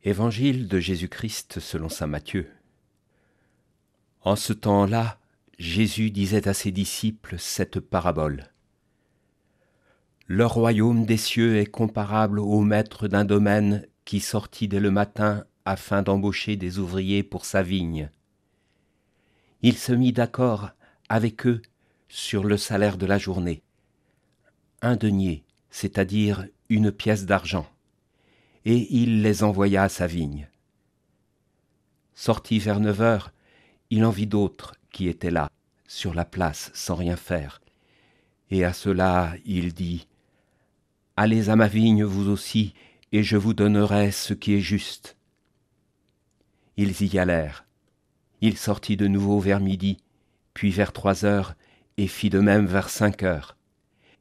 Évangile de Jésus-Christ selon saint Matthieu. En ce temps-là, Jésus disait à ses disciples cette parabole. Le royaume des cieux est comparable au maître d'un domaine qui sortit dès le matin afin d'embaucher des ouvriers pour sa vigne. Il se mit d'accord avec eux sur le salaire de la journée. 1 denier, c'est-à-dire une pièce d'argent. Et il les envoya à sa vigne. Sorti vers 9 heures, il en vit d'autres qui étaient là, sur la place, sans rien faire. Et à ceux-là, il dit, « Allez à ma vigne, vous aussi, et je vous donnerai ce qui est juste. » Ils y allèrent. Il sortit de nouveau vers midi, puis vers 3 heures, et fit de même vers 5 heures.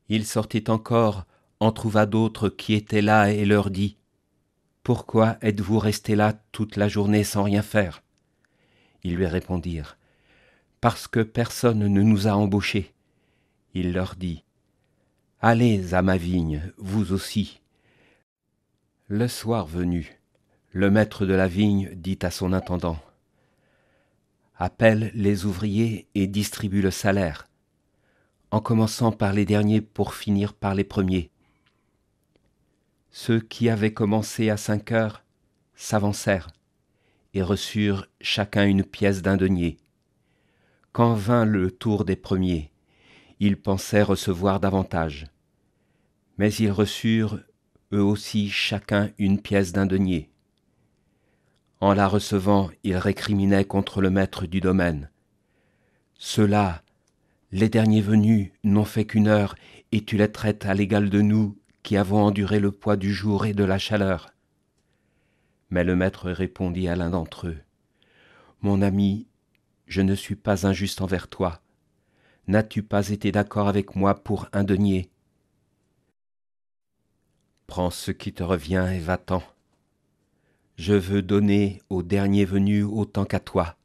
Il sortit encore, en trouva d'autres qui étaient là, et leur dit, « Pourquoi êtes-vous restés là toute la journée sans rien faire ?» Ils lui répondirent, « Parce que personne ne nous a embauchés. » Il leur dit, « Allez à ma vigne, vous aussi. » Le soir venu, le maître de la vigne dit à son intendant, « Appelle les ouvriers et distribue le salaire, en commençant par les derniers pour finir par les premiers. » Ceux qui avaient commencé à 5 heures s'avancèrent et reçurent chacun une pièce d'un denier. Quand vint le tour des premiers, ils pensaient recevoir davantage. Mais ils reçurent eux aussi chacun une pièce d'un denier. En la recevant, ils récriminaient contre le maître du domaine. « Ceux-là, les derniers venus, n'ont fait qu'1 heure, et tu les traites à l'égal de nous, qui avons enduré le poids du jour et de la chaleur. » Mais le maître répondit à l'un d'entre eux, « Mon ami, je ne suis pas injuste envers toi. N'as-tu pas été d'accord avec moi pour 1 denier ? Prends ce qui te revient et va-t'en. Je veux donner au dernier venu autant qu'à toi.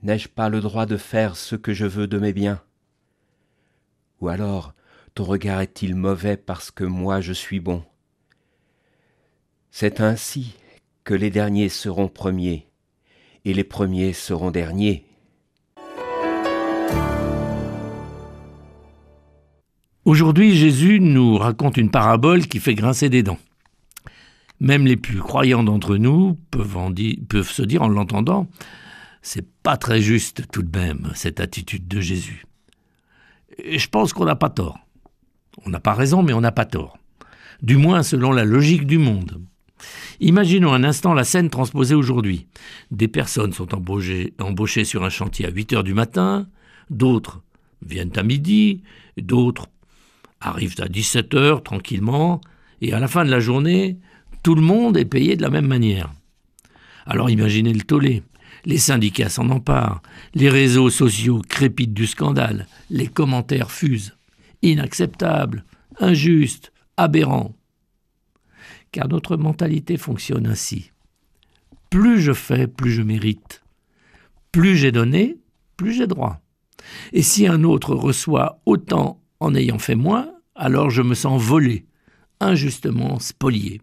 N'ai-je pas le droit de faire ce que je veux de mes biens ? Ou alors, ton regard est-il mauvais parce que moi je suis bon ? C'est ainsi que les derniers seront premiers, et les premiers seront derniers. » Aujourd'hui, Jésus nous raconte une parabole qui fait grincer des dents. Même les plus croyants d'entre nous peuvent se dire en l'entendant, c'est pas très juste tout de même, cette attitude de Jésus. Et je pense qu'on n'a pas tort. On n'a pas raison, mais on n'a pas tort. Du moins selon la logique du monde. Imaginons un instant la scène transposée aujourd'hui. Des personnes sont embauchées sur un chantier à 8 heures du matin, d'autres viennent à midi, d'autres arrivent à 17 heures tranquillement, et à la fin de la journée, tout le monde est payé de la même manière. Alors imaginez le tollé. Les syndicats s'en emparent, les réseaux sociaux crépitent du scandale, les commentaires fusent. Inacceptable, injuste, aberrant. Car notre mentalité fonctionne ainsi. Plus je fais, plus je mérite. Plus j'ai donné, plus j'ai droit. Et si un autre reçoit autant en ayant fait moins, alors je me sens volé, injustement spolié.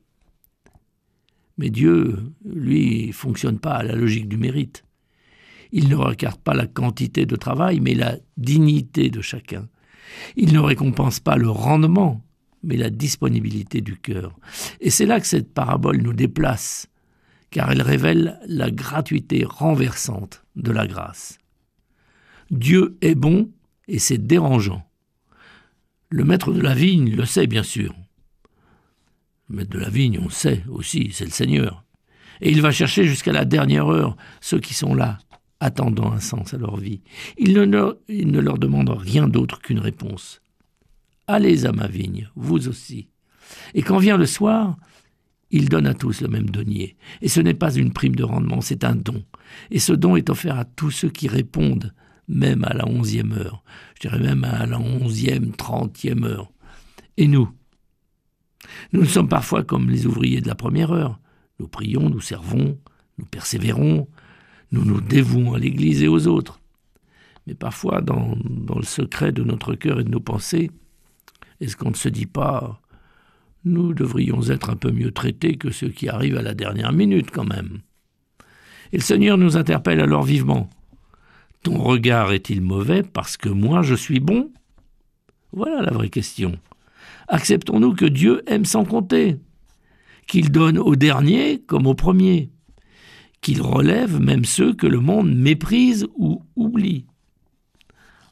Mais Dieu, lui, fonctionne pas à la logique du mérite. Il ne regarde pas la quantité de travail, mais la dignité de chacun. Il ne récompense pas le rendement, mais la disponibilité du cœur. Et c'est là que cette parabole nous déplace, car elle révèle la gratuité renversante de la grâce. Dieu est bon et c'est dérangeant. Le maître de la vigne le sait bien sûr. Le maître de la vigne, on sait aussi, c'est le Seigneur. Et il va chercher jusqu'à la dernière heure ceux qui sont là, attendant un sens à leur vie. Il ne leur demande rien d'autre qu'une réponse. « Allez à ma vigne, vous aussi. » Et quand vient le soir, il donne à tous le même denier. Et ce n'est pas une prime de rendement, c'est un don. Et ce don est offert à tous ceux qui répondent, même à la 11e heure. Je dirais même à la 11e, 30e heure. Et nous sommes parfois comme les ouvriers de la première heure. Nous prions, nous servons, nous persévérons, nous nous dévouons à l'Église et aux autres. Mais parfois, dans le secret de notre cœur et de nos pensées, est-ce qu'on ne se dit pas Nous devrions être un peu mieux traités que ceux qui arrivent à la dernière minute quand même. Et le Seigneur nous interpelle alors vivement. Ton regard est-il mauvais parce que moi je suis bon ? Voilà la vraie question. Acceptons-nous que Dieu aime sans compter, qu'il donne aux derniers comme aux premiers, qu'il relève même ceux que le monde méprise ou oublie.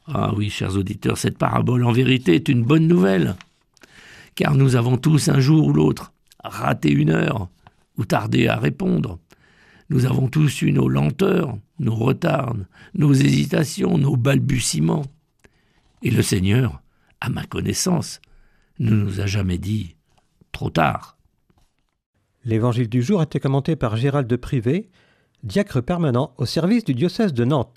Ah oui, chers auditeurs, cette parabole en vérité est une bonne nouvelle, car nous avons tous un jour ou l'autre raté une heure ou tardé à répondre. Nous avons tous eu nos lenteurs, nos retards, nos hésitations, nos balbutiements. Et le Seigneur, à ma connaissance, ne nous a jamais dit « trop tard ». L'évangile du jour était commenté par Gérald de Privé, diacre permanent au service du diocèse de Nantes.